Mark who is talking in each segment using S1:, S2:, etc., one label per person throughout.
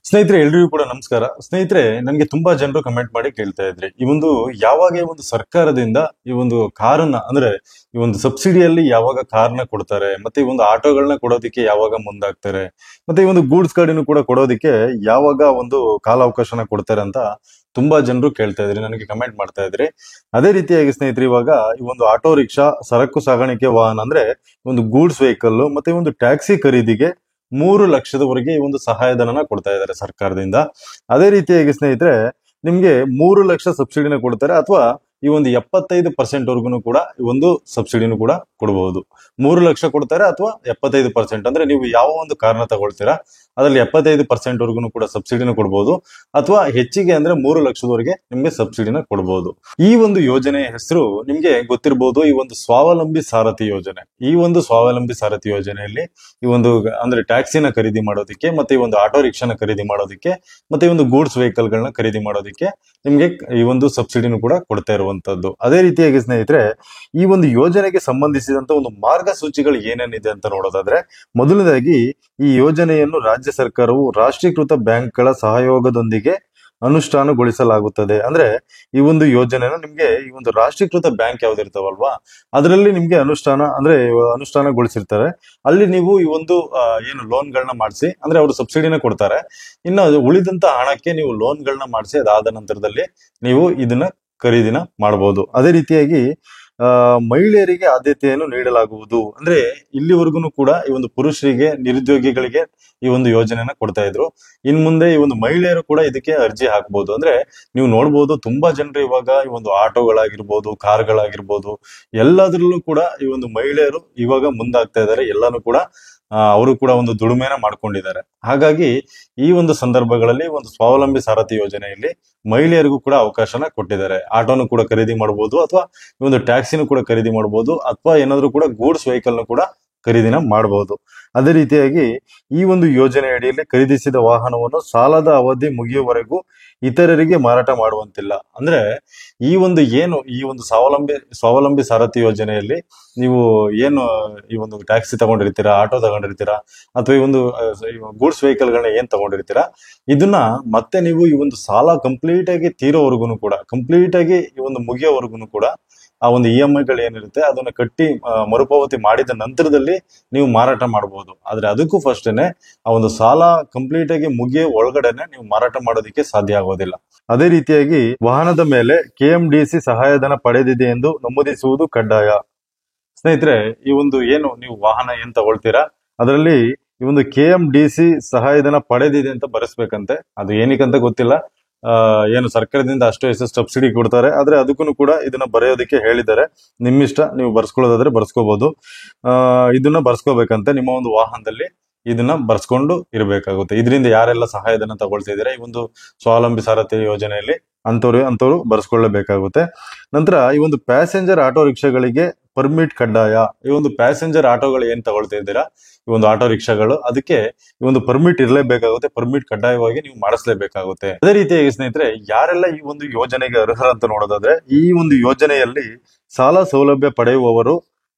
S1: ಸ್ನೇಹಿತರೆ, ಎಲ್ರಿಗೂ ಕೂಡ ನಮಸ್ಕಾರ. ಸ್ನೇಹಿತರೆ, ನನಗೆ ತುಂಬಾ ಜನರು ಕಮೆಂಟ್ ಮಾಡಿ ಕೇಳ್ತಾ ಇದ್ರಿ, ಯಾವಾಗ ಈ ಒಂದು ಸರ್ಕಾರದಿಂದ ಈ ಒಂದು ಕಾರನ್ನ ಅಂದ್ರೆ ಈ ಒಂದು ಸಬ್ಸಿಡಿಯಲ್ಲಿ ಯಾವಾಗ ಕಾರ್ನ ಕೊಡ್ತಾರೆ, ಮತ್ತೆ ಈ ಒಂದು ಆಟೋಗಳನ್ನ ಕೊಡೋದಿಕ್ಕೆ ಯಾವಾಗ ಮುಂದಾಗ್ತಾರೆ, ಮತ್ತೆ ಈ ಒಂದು ಗೂಡ್ಸ್ ಗಾಡಿನೂ ಕೂಡ ಕೊಡೋದಿಕ್ಕೆ ಯಾವಾಗ ಒಂದು ಕಾಲಾವಕಾಶನ ಕೊಡ್ತಾರೆ ಅಂತ ತುಂಬಾ ಜನರು ಕೇಳ್ತಾ ಇದ್ರಿ, ನನಗೆ ಕಮೆಂಟ್ ಮಾಡ್ತಾ ಇದ್ರಿ. ಅದೇ ರೀತಿಯಾಗಿ ಸ್ನೇಹಿತರೆ, ಇವಾಗ ಈ ಒಂದು ಆಟೋ ರಿಕ್ಷಾ, ಸರಕು ಸಾಗಾಣಿಕೆ ವಾಹನ ಅಂದ್ರೆ ಒಂದು ಗೂಡ್ಸ್ ವೆಹಿಕಲ್ ಮತ್ತೆ ಒಂದು ಟ್ಯಾಕ್ಸಿ ಖರೀದಿಗೆ 3 ಲಕ್ಷದವರೆಗೆ ಈ ಒಂದು ಸಹಾಯಧನನ ಕೊಡ್ತಾ ಇದ್ದಾರೆ ಸರ್ಕಾರದಿಂದ. ಅದೇ ರೀತಿಯಾಗಿ ಸ್ನೇಹಿತರೆ, ನಿಮ್ಗೆ 3 ಲಕ್ಷ ಸಬ್ಸಿಡಿನ ಕೊಡ್ತಾರೆ, ಅಥವಾ ಈ ಒಂದು 75% ವರ್ಗುನು ಕೂಡ ಈ ಒಂದು ಸಬ್ಸಿಡಿನೂ ಕೂಡ ಕೊಡಬಹುದು. 3 ಲಕ್ಷ ಕೊಡ್ತಾರೆ, ಅಥವಾ 75% ಅಂದ್ರೆ ನೀವು ಯಾವ ಒಂದು ಕಾರಣ ತಗೊಳ್ತೀರಾ ಅದರಲ್ಲಿ 75% ವರ್ಗುನು ಕೂಡ ಸಬ್ಸಿಡಿನ ಕೊಡಬಹುದು, ಅಥವಾ ಹೆಚ್ಚಿಗೆ ಅಂದ್ರೆ 3 ಲಕ್ಷದವರೆಗೆ ನಿಮ್ಗೆ ಸಬ್ಸಿಡಿನ ಕೊಡಬಹುದು. ಈ ಒಂದು ಯೋಜನೆಯ ಹೆಸರು ನಿಮ್ಗೆ ಗೊತ್ತಿರಬಹುದು, ಈ ಒಂದು ಸ್ವಾವಲಂಬಿ ಸಾರಥಿ ಯೋಜನೆ. ಈ ಒಂದು ಸ್ವಾವಲಂಬಿ ಸಾರಥಿ ಯೋಜನೆಯಲ್ಲಿ ಈ ಒಂದು ಅಂದ್ರೆ ಟ್ಯಾಕ್ಸಿನ ಖರೀದಿ ಮಾಡೋದಕ್ಕೆ, ಮತ್ತೆ ಈ ಒಂದು ಆಟೋ ರಿಕ್ಷಾನ ಖರೀದಿ ಮಾಡೋದಕ್ಕೆ, ಮತ್ತೆ ಈ ಒಂದು ಗೂಡ್ಸ್ ವೆಹಿಕಲ್ ಗಳನ್ನ ಖರೀದಿ ಮಾಡೋದಕ್ಕೆ ನಿಮ್ಗೆ ಈ ಒಂದು ಸಬ್ಸಿಡಿನೂ ಕೂಡ ಕೊಡ್ತಾ ಇರುವಂತದ್ದು. ಅದೇ ರೀತಿಯಾಗಿ ಸ್ನೇಹಿತರೆ, ಈ ಒಂದು ಯೋಜನೆಗೆ ಸಂಬಂಧಿಸಿದಂತ ಒಂದು ಮಾರ್ಗಸೂಚಿಗಳು ಏನೇನಿದೆ ಅಂತ ನೋಡೋದಾದ್ರೆ, ಮೊದಲನೇದಾಗಿ ಈ ಯೋಜನೆಯನ್ನು ರಾಜ್ಯ ಸರ್ಕಾರವು ರಾಷ್ಟ್ರೀಕೃತ ಬ್ಯಾಂಕ್ಗಳ ಸಹಯೋಗದೊಂದಿಗೆ ಅನುಷ್ಠಾನಗೊಳಿಸಲಾಗುತ್ತದೆ. ಅಂದ್ರೆ ಈ ಒಂದು ಯೋಜನೆನ ನಿಮ್ಗೆ ಈ ಒಂದು ರಾಷ್ಟ್ರೀಕೃತ ಬ್ಯಾಂಕ್ ಯಾವ್ದಿರ್ತಾವಲ್ವಾ, ಅದರಲ್ಲಿ ನಿಮ್ಗೆ ಅನುಷ್ಠಾನಗೊಳಿಸಿರ್ತಾರೆ. ಅಲ್ಲಿ ನೀವು ಈ ಒಂದು ಏನು ಲೋನ್ಗಳನ್ನ ಮಾಡಿಸಿ, ಅಂದ್ರೆ ಅವರು ಸಬ್ಸಿಡಿನ ಕೊಡ್ತಾರೆ, ಇನ್ನು ಉಳಿದಂತ ಹಣಕ್ಕೆ ನೀವು ಲೋನ್ಗಳನ್ನ ಮಾಡಿಸಿ ಅದಾದ ನಂತರದಲ್ಲಿ ನೀವು ಇದನ್ನ ಖರೀದಿನ ಮಾಡಬಹುದು. ಅದೇ ರೀತಿಯಾಗಿ ಮಹಿಳೆಯರಿಗೆ ಆದ್ಯತೆಯನ್ನು ನೀಡಲಾಗುವುದು. ಅಂದ್ರೆ ಇಲ್ಲಿವರೆಗೂ ಕೂಡ ಈ ಒಂದು ಪುರುಷರಿಗೆ, ನಿರುದ್ಯೋಗಿಗಳಿಗೆ ಈ ಒಂದು ಯೋಜನೆನ ಕೊಡ್ತಾ ಇದ್ರು. ಇನ್ ಮುಂದೆ ಈ ಒಂದು ಮಹಿಳೆಯರು ಕೂಡ ಇದಕ್ಕೆ ಅರ್ಜಿ ಹಾಕಬಹುದು. ಅಂದ್ರೆ ನೀವು ನೋಡ್ಬೋದು, ತುಂಬಾ ಜನರು ಇವಾಗ ಈ ಒಂದು ಆಟೋಗಳಾಗಿರ್ಬೋದು, ಕಾರ್ಗಳಾಗಿರ್ಬೋದು, ಎಲ್ಲದರಲ್ಲೂ ಕೂಡ ಈ ಒಂದು ಮಹಿಳೆಯರು ಇವಾಗ ಮುಂದಾಗ್ತಾ ಇದ್ದಾರೆ. ಎಲ್ಲಾನು ಕೂಡ ಅವರು ಕೂಡ ಒಂದು ದುಡಿಮೆನ ಮಾಡ್ಕೊಂಡಿದ್ದಾರೆ. ಹಾಗಾಗಿ ಈ ಒಂದು ಸಂದರ್ಭಗಳಲ್ಲಿ ಒಂದು ಸ್ವಾವಲಂಬಿ ಸಾರಥಿ ಯೋಜನೆಯಲ್ಲಿ ಮಹಿಳೆಯರಿಗೂ ಕೂಡ ಅವಕಾಶನ ಕೊಟ್ಟಿದ್ದಾರೆ. ಆಟೋನು ಕೂಡ ಖರೀದಿ ಮಾಡಬಹುದು, ಅಥವಾ ಈ ಒಂದು ಟ್ಯಾಕ್ಸಿನೂ ಕೂಡ ಖರೀದಿ ಮಾಡಬಹುದು, ಅಥವಾ ಏನಾದ್ರೂ ಕೂಡ ಗೂಡ್ಸ್ ವೆಹಿಕಲ್ ಕೂಡ ಖರೀದಿನ ಮಾಡಬಹುದು. ಅದೇ ರೀತಿಯಾಗಿ ಈ ಒಂದು ಯೋಜನೆ ಅಡಿಯಲ್ಲಿ ಖರೀದಿಸಿದ ವಾಹನವನ್ನು ಸಾಲದ ಅವಧಿ ಮುಗಿಯುವವರೆಗೂ ಇತರರಿಗೆ ಮಾರಾಟ ಮಾಡುವಂತಿಲ್ಲ. ಅಂದ್ರೆ ಈ ಒಂದು ಸ್ವಾವಲಂಬಿ ಸಾರಥಿ ಯೋಜನೆಯಲ್ಲಿ ನೀವು ಏನು ಈ ಒಂದು ಟ್ಯಾಕ್ಸಿ ತಗೊಂಡಿರ್ತೀರಾ, ಆಟೋ ತಗೊಂಡಿರ್ತೀರಾ, ಅಥವಾ ಈ ಒಂದು ಗೂಡ್ಸ್ ವೆಹಿಕಲ್ ಗಳನ್ನ ಏನ್ ತಗೊಂಡಿರ್ತೀರಾ, ಇದನ್ನ ಮತ್ತೆ ನೀವು ಈ ಒಂದು ಸಾಲ ಕಂಪ್ಲೀಟ್ ಆಗಿ ತೀರೋವರೆಗೂ ಕೂಡ, ಕಂಪ್ಲೀಟ್ ಆಗಿ ಈ ಒಂದು ಮುಗಿಯೋವರೆಗೂ ಕೂಡ ಆ ಒಂದು EMI ಗಳು ಏನಿರುತ್ತೆ ಅದನ್ನ ಕಟ್ಟಿ ಮರುಪಾವತಿ ಮಾಡಿದ ನಂತರದಲ್ಲಿ ನೀವು ಮಾರಾಟ ಮಾಡಬಹುದು. ಆದ್ರೆ ಅದಕ್ಕೂ ಫಸ್ಟ್ನೆ ಆ ಒಂದು ಸಾಲ ಕಂಪ್ಲೀಟ್ ಆಗಿ ಮುಗಿಯೋ ಒಳಗಡೆನೆ ನೀವು ಮಾರಾಟ ಮಾಡೋದಕ್ಕೆ ಸಾಧ್ಯ ಆಗೋದಿಲ್ಲ. ಅದೇ ರೀತಿಯಾಗಿ ವಾಹನದ ಮೇಲೆ KMDC ಸಹಾಯಧನ ಪಡೆದಿದೆ ಎಂದು ನಮೂದಿಸುವುದು ಕಡ್ಡಾಯ. ಸ್ನೇಹಿತರೆ, ಈ ಒಂದು ನೀವು ವಾಹನ ಏನ್ ತಗೊಳ್ತೀರಾ ಅದರಲ್ಲಿ ಈ ಒಂದು KMDC ಸಹಾಯಧನ ಪಡೆದಿದೆ ಅಂತ ಬರೆಸ್ಬೇಕಂತೆ. ಅದು ಏನಕ್ಕಂತ ಗೊತ್ತಿಲ್ಲ, ಏನು ಸರ್ಕಾರದಿಂದ ಅಷ್ಟು ಸಬ್ಸಿಡಿ ಕೊಡ್ತಾರೆ, ಆದ್ರೆ ಅದಕ್ಕೂ ಕೂಡ ಇದನ್ನ ಬರೆಯೋದಕ್ಕೆ ಹೇಳಿದ್ದಾರೆ. ನಿಮ್ಮಿಷ್ಟ, ನೀವು ಬರ್ಸ್ಕೊಳ್ಳೋದಾದ್ರೆ ಬರ್ಸ್ಕೋಬಹುದು. ಇದನ್ನ ಬರ್ಸ್ಕೋಬೇಕಂತೆ ನಿಮ್ಮ ಒಂದು ವಾಹನದಲ್ಲಿ, ಇದನ್ನ ಬರ್ಸ್ಕೊಂಡು ಇರಬೇಕಾಗುತ್ತೆ. ಇದರಿಂದ ಯಾರೆಲ್ಲ ಸಹಾಯಧನ ತಗೊಳ್ತಾ ಇದಾರೆ ಈ ಒಂದು ಸ್ವಾವಲಂಬಿ ಸಾರಥಿ ಯೋಜನೆಯಲ್ಲಿ, ಅಂತವ್ರು ಬರ್ಸ್ಕೊಳ್ಳೇಬೇಕಾಗುತ್ತೆ. ನಂತರ ಈ ಒಂದು ಪ್ಯಾಸೆಂಜರ್ ಆಟೋ ರಿಕ್ಷಾಗಳಿಗೆ ಪರ್ಮಿಟ್ ಕಡ್ಡಾಯ. ಈ ಒಂದು ಪ್ಯಾಸೆಂಜರ್ ಆಟೋಗಳು ಏನ್ ತಗೊಳ್ತಾ ಇದ್ದೀರಾ, ಈ ಒಂದು ಆಟೋ ರಿಕ್ಷಾಗಳು, ಅದಕ್ಕೆ ಈ ಒಂದು ಪರ್ಮಿಟ್ ಇರಲೇಬೇಕಾಗುತ್ತೆ. ಪರ್ಮಿಟ್ ಕಡ್ಡಾಯವಾಗಿ ನೀವು ಮಾಡಿಸ್ಲೇಬೇಕಾಗುತ್ತೆ. ಅದೇ ರೀತಿಯಾಗಿ ಸ್ನೇಹಿತರೆ, ಯಾರೆಲ್ಲ ಈ ಒಂದು ಯೋಜನೆಗೆ ಅರ್ಹರಂತ ನೋಡೋದಾದ್ರೆ, ಈ ಒಂದು ಯೋಜನೆಯಲ್ಲಿ ಸಾಲ ಸೌಲಭ್ಯ ಪಡೆಯುವವರು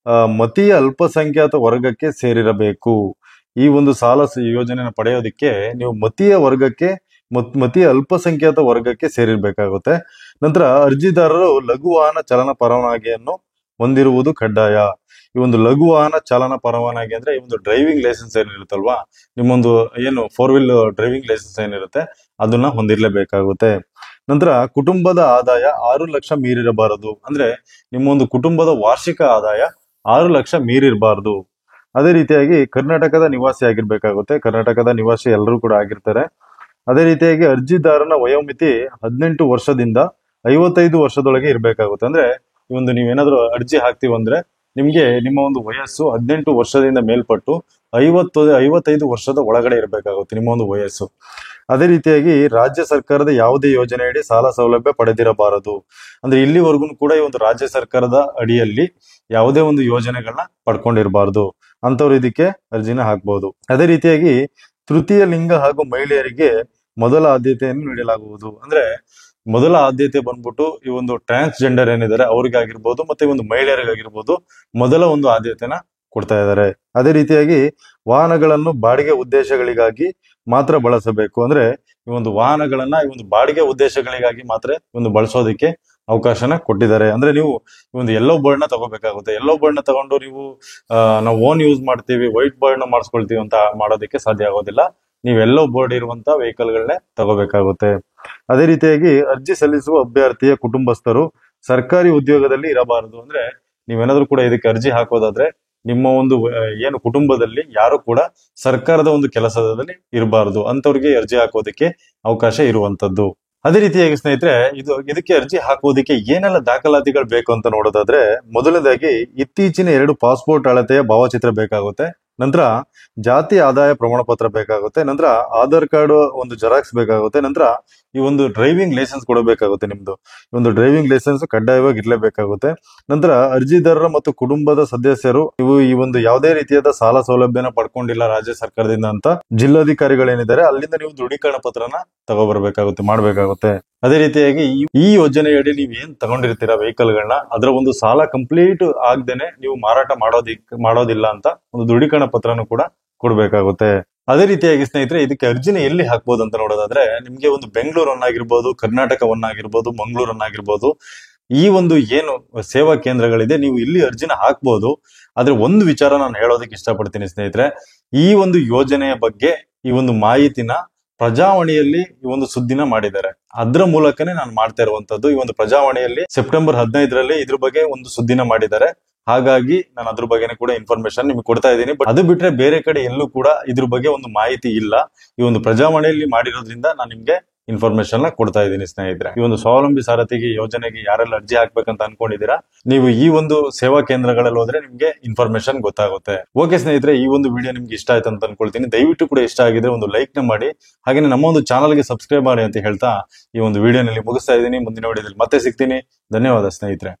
S1: ಮತೀಯ ಅಲ್ಪಸಂಖ್ಯಾತ ವರ್ಗಕ್ಕೆ ಸೇರಿರಬೇಕು. ಈ ಒಂದು ಯೋಜನೆನ ಪಡೆಯೋದಿಕ್ಕೆ ನೀವು ಮತೀಯ ಅಲ್ಪಸಂಖ್ಯಾತ ವರ್ಗಕ್ಕೆ ಸೇರಿರ್ಬೇಕಾಗುತ್ತೆ. ನಂತರ ಅರ್ಜಿದಾರರು ಲಘು ವಾಹನ ಚಾಲನ ಪರವಾನಗಿಯನ್ನು ಹೊಂದಿರುವುದು ಕಡ್ಡಾಯ. ಈ ಒಂದು ಲಘು ವಾಹನ ಚಾಲನಾ ಪರವಾನಗಿ ಅಂದ್ರೆ ಈ ಒಂದು ಡ್ರೈವಿಂಗ್ ಲೈಸೆನ್ಸ್ ಏನಿರುತ್ತಲ್ವಾ, ನಿಮ್ಮೊಂದು 4 ವೀಲ್ ಡ್ರೈವಿಂಗ್ ಲೈಸೆನ್ಸ್ ಏನಿರುತ್ತೆ ಅದನ್ನ ಹೊಂದಿರಲೇಬೇಕಾಗುತ್ತೆ. ನಂತರ ಕುಟುಂಬದ ಆದಾಯ 6 ಲಕ್ಷ ಮೀರಿರಬಾರದು. ಅಂದ್ರೆ ನಿಮ್ಮೊಂದು ಕುಟುಂಬದ ವಾರ್ಷಿಕ ಆದಾಯ 6 ಲಕ್ಷ ಮೀರಿರಬಾರದು. ಅದೇ ರೀತಿಯಾಗಿ ಕರ್ನಾಟಕದ ನಿವಾಸಿ ಆಗಿರ್ಬೇಕಾಗುತ್ತೆ. ಕರ್ನಾಟಕದ ನಿವಾಸಿ ಎಲ್ಲರೂ ಕೂಡ ಆಗಿರ್ತಾರೆ. ಅದೇ ರೀತಿಯಾಗಿ ಅರ್ಜಿದಾರನ ವಯೋಮಿತಿ 18 ವರ್ಷದಿಂದ 55 ವರ್ಷದೊಳಗೆ ಇರಬೇಕಾಗುತ್ತೆ. ಅಂದ್ರೆ ಈ ಒಂದು ನೀವೇನಾದ್ರೂ ಅರ್ಜಿ ಹಾಕ್ತಿವಂದ್ರೆ ನಿಮ್ಗೆ ನಿಮ್ಮ ಒಂದು ವಯಸ್ಸು 18 ವರ್ಷದಿಂದ ಮೇಲ್ಪಟ್ಟು 55 ವರ್ಷದ ಒಳಗಡೆ ಇರಬೇಕಾಗುತ್ತೆ ನಿಮ್ಮ ಒಂದು ವಯಸ್ಸು. ಅದೇ ರೀತಿಯಾಗಿ ರಾಜ್ಯ ಸರ್ಕಾರದ ಯಾವುದೇ ಯೋಜನೆಯಡಿ ಸಾಲ ಸೌಲಭ್ಯ ಪಡೆದಿರಬಾರದು. ಅಂದ್ರೆ ಇಲ್ಲಿವರೆಗೂ ಕೂಡ ಈ ಒಂದು ರಾಜ್ಯ ಸರ್ಕಾರದ ಅಡಿಯಲ್ಲಿ ಯಾವುದೇ ಒಂದು ಯೋಜನೆಗಳನ್ನ ಪಡ್ಕೊಂಡಿರಬಾರದು, ಅಂತವ್ರು ಇದಕ್ಕೆ ಅರ್ಜಿನ ಹಾಕ್ಬಹುದು. ಅದೇ ರೀತಿಯಾಗಿ ತೃತೀಯ ಲಿಂಗ ಹಾಗೂ ಮಹಿಳೆಯರಿಗೆ ಮೊದಲ ಆದ್ಯತೆಯನ್ನು ನೀಡಲಾಗುವುದು. ಅಂದ್ರೆ ಮೊದಲ ಆದ್ಯತೆ ಬಂದ್ಬಿಟ್ಟು ಈ ಒಂದು ಟ್ರಾನ್ಸ್ಜೆಂಡರ್ ಏನಿದ್ದಾರೆ ಅವ್ರಿಗಾಗಿರ್ಬೋದು, ಮತ್ತೆ ಈ ಒಂದು ಮಹಿಳೆಯರಿಗಾಗಿರ್ಬೋದು ಮೊದಲ ಒಂದು ಆದ್ಯತೆನ ಕೊಡ್ತಾ ಇದ್ದಾರೆ. ಅದೇ ರೀತಿಯಾಗಿ ವಾಹನಗಳನ್ನು ಬಾಡಿಗೆ ಉದ್ದೇಶಗಳಿಗಾಗಿ ಮಾತ್ರ ಬಳಸಬೇಕು. ಅಂದ್ರೆ ಈ ಒಂದು ವಾಹನಗಳನ್ನ ಈ ಒಂದು ಬಾಡಿಗೆ ಉದ್ದೇಶಗಳಿಗಾಗಿ ಮಾತ್ರ ಒಂದು ಬಳಸೋದಕ್ಕೆ ಅವಕಾಶನ ಕೊಟ್ಟಿದ್ದಾರೆ. ಅಂದ್ರೆ ನೀವು ಈ ಒಂದು ಯೆಲ್ಲೋ ಬೋರ್ಡ್ ನ ತಗೋಬೇಕಾಗುತ್ತೆ. ಯೆಲ್ಲೋ ಬೋರ್ಡ್ ನ ತಗೊಂಡು ನೀವು ನಾವು ಓನ್ ಯೂಸ್ ಮಾಡ್ತೀವಿ, ವೈಟ್ ಬೋರ್ಡ್ ನ ಮಾಡಿಸ್ಕೊಳ್ತೀವಿ ಅಂತ ಮಾಡೋದಕ್ಕೆ ಸಾಧ್ಯ ಆಗೋದಿಲ್ಲ. ನೀವು ಯೆಲ್ಲೋ ಬೋರ್ಡ್ ಇರುವಂತ ವೆಹಿಕಲ್ ಗಳನ್ನೇ ತಗೋಬೇಕಾಗುತ್ತೆ. ಅದೇ ರೀತಿಯಾಗಿ ಅರ್ಜಿ ಸಲ್ಲಿಸುವ ಅಭ್ಯರ್ಥಿಯ ಕುಟುಂಬಸ್ಥರು ಸರ್ಕಾರಿ ಉದ್ಯೋಗದಲ್ಲಿ ಇರಬಾರದು. ಅಂದ್ರೆ ನೀವೇನಾದ್ರೂ ಕೂಡ ಇದಕ್ಕೆ ಅರ್ಜಿ ಹಾಕೋದಾದ್ರೆ ನಿಮ್ಮ ಒಂದು ಏನು ಕುಟುಂಬದಲ್ಲಿ ಯಾರು ಕೂಡ ಸರ್ಕಾರದ ಒಂದು ಕೆಲಸದಲ್ಲಿ ಇರಬಾರದು, ಅಂತವ್ರಿಗೆ ಅರ್ಜಿ ಹಾಕೋದಕ್ಕೆ ಅವಕಾಶ ಇರುವಂತದ್ದು. ಅದೇ ರೀತಿಯಾಗಿ ಸ್ನೇಹಿತರೆ, ಇದಕ್ಕೆ ಅರ್ಜಿ ಹಾಕುವುದಕ್ಕೆ ಏನೆಲ್ಲ ದಾಖಲಾತಿಗಳು ಬೇಕು ಅಂತ ನೋಡೋದಾದ್ರೆ, ಮೊದಲನೇದಾಗಿ ಇತ್ತೀಚಿನ 2 ಪಾಸ್ಪೋರ್ಟ್ ಅಳತೆಯ ಭಾವಚಿತ್ರ ಬೇಕಾಗುತ್ತೆ. ನಂತರ ಜಾತಿ ಆದಾಯ ಪ್ರಮಾಣ ಪತ್ರ ಬೇಕಾಗುತ್ತೆ. ನಂತರ ಆಧಾರ್ ಕಾರ್ಡ್ ಒಂದು ಜೆರಾಕ್ಸ್ ಬೇಕಾಗುತ್ತೆ. ನಂತರ ಈ ಒಂದು ಡ್ರೈವಿಂಗ್ ಲೈಸೆನ್ಸ್ ಕೊಡಬೇಕಾಗುತ್ತೆ. ನಿಮ್ದು ಈ ಒಂದು ಡ್ರೈವಿಂಗ್ ಲೈಸೆನ್ಸ್ ಕಡ್ಡಾಯವಾಗಿ ಇರಲೇಬೇಕಾಗುತ್ತೆ. ನಂತರ ಅರ್ಜಿದಾರರ ಮತ್ತು ಕುಟುಂಬದ ಸದಸ್ಯರು ನೀವು ಈ ಒಂದು ಯಾವುದೇ ರೀತಿಯಾದ ಸಾಲ ಸೌಲಭ್ಯನ ಪಡ್ಕೊಂಡಿಲ್ಲ ರಾಜ್ಯ ಸರ್ಕಾರದಿಂದ ಅಂತ ಜಿಲ್ಲಾಧಿಕಾರಿಗಳೇನಿದ್ದಾರೆ ಅಲ್ಲಿಂದ ನೀವು ದೃಢೀಕರಣ ಪತ್ರನ ತಗೋಬರ್ಬೇಕಾಗುತ್ತೆ, ಮಾಡ್ಬೇಕಾಗುತ್ತೆ. ಅದೇ ರೀತಿಯಾಗಿ ಈ ಯೋಜನೆಯಡಿ ನೀವು ಏನ್ ತಗೊಂಡಿರ್ತೀರಾ ವೆಹಿಕಲ್ ಗಳನ್ನ, ಅದರ ಒಂದು ಸಾಲ ಕಂಪ್ಲೀಟ್ ಆಗದೇನೆ ನೀವು ಮಾರಾಟ ಮಾಡೋದಿಲ್ಲ ಅಂತ ಒಂದು ದೃಢೀಕರಣ ಪತ್ರನೂ ಕೂಡ ಕೊಡ್ಬೇಕಾಗುತ್ತೆ. ಅದೇ ರೀತಿಯಾಗಿ ಸ್ನೇಹಿತರೆ, ಇದಕ್ಕೆ ಅರ್ಜಿನ ಎಲ್ಲಿ ಹಾಕ್ಬೋದು ಅಂತ ನೋಡೋದಾದ್ರೆ, ನಿಮ್ಗೆ ಒಂದು ಬೆಂಗಳೂರನ್ನಾಗಿರ್ಬೋದು, ಕರ್ನಾಟಕವನ್ನಾಗಿರ್ಬೋದು, ಮಂಗಳೂರನ್ನಾಗಿರ್ಬೋದು, ಈ ಒಂದು ಏನು ಸೇವಾ ಕೇಂದ್ರಗಳಿದೆ ನೀವು ಇಲ್ಲಿ ಅರ್ಜಿನ ಹಾಕ್ಬೋದು. ಆದ್ರೆ ಒಂದು ವಿಚಾರ ನಾನು ಹೇಳೋದಕ್ಕೆ ಇಷ್ಟಪಡ್ತೀನಿ ಸ್ನೇಹಿತರೆ, ಈ ಒಂದು ಯೋಜನೆಯ ಬಗ್ಗೆ ಈ ಒಂದು ಮಾಹಿತಿನ ಪ್ರಜಾವಾಣಿಯಲ್ಲಿ ಈ ಒಂದು ಸುದ್ದಿನ ಮಾಡಿದ್ದಾರೆ. ಅದ್ರ ಮೂಲಕನೇ ನಾನು ಮಾಡ್ತಾ ಇರುವಂತದ್ದು. ಈ ಒಂದು ಪ್ರಜಾವಾಣಿಯಲ್ಲಿ ಸೆಪ್ಟೆಂಬರ್ 15ರಲ್ಲಿ ಇದ್ರ ಬಗ್ಗೆ ಒಂದು ಸುದ್ದಿನ ಮಾಡಿದ್ದಾರೆ. ಹಾಗಾಗಿ ನಾನು ಅದ್ರ ಬಗ್ಗೆನೇ ಕೂಡ ಇನ್ಫಾರ್ಮೇಶನ್ ನಿಮ್ಗೆ ಕೊಡ್ತಾ ಇದ್ದೀನಿ. ಬಟ್ ಅದು ಬಿಟ್ರೆ ಬೇರೆ ಕಡೆ ಎಲ್ಲೂ ಕೂಡ ಇದ್ರ ಬಗ್ಗೆ ಒಂದು ಮಾಹಿತಿ ಇಲ್ಲ. ಈ ಒಂದು ಪ್ರಜಾವಾಣಿಯಲ್ಲಿ ಮಾಡಿರೋದ್ರಿಂದ ನಾನು ನಿಮ್ಗೆ ಇನ್ಫಾರ್ಮೇಶನ್ ಕೊಡ್ತಾ ಇದ್ದೀನಿ ಸ್ನೇಹಿತರೆ. ಈ ಒಂದು ಸ್ವಾವಲಂಬಿ ಸಾರಥಿಗೆ ಯೋಜನೆಗೆ ಯಾರೆಲ್ಲ ಅರ್ಜಿ ಹಾಕ್ಬೇಕಂತ ಅನ್ಕೊಂಡಿದ್ದೀರಾ, ನೀವು ಈ ಒಂದು ಸೇವಾ ಕೇಂದ್ರಗಳಲ್ಲಿ ಹೋದ್ರೆ ನಿಮ್ಗೆ ಇನ್ಫಾರ್ಮೇಶನ್ ಗೊತ್ತಾಗುತ್ತೆ. ಓಕೆ ಸ್ನೇಹಿತರೆ, ಈ ಒಂದು ವಿಡಿಯೋ ನಿಮ್ಗೆ ಇಷ್ಟ ಆಯ್ತು ಅಂತ ಅನ್ಕೊಳ್ತೀನಿ. ದಯವಿಟ್ಟು ಕೂಡ ಇಷ್ಟ ಆಗಿದ್ರೆ ಒಂದು ಲೈಕ್ ನ ಮಾಡಿ, ಹಾಗೆ ನಮ್ಮ ಒಂದು ಚಾನಲ್ಗೆ ಸಬ್ಸ್ಕ್ರೈಬ್ ಮಾಡಿ ಅಂತ ಹೇಳ್ತಾ ಈ ಒಂದು ವಿಡಿಯೋನಲ್ಲಿ ಮುಗಿಸ್ತಾ ಇದ್ದೀನಿ. ಮುಂದಿನ ವಿಡಿಯೋದಲ್ಲಿ ಮತ್ತೆ ಸಿಗ್ತೀನಿ. ಧನ್ಯವಾದ ಸ್ನೇಹಿತರೆ.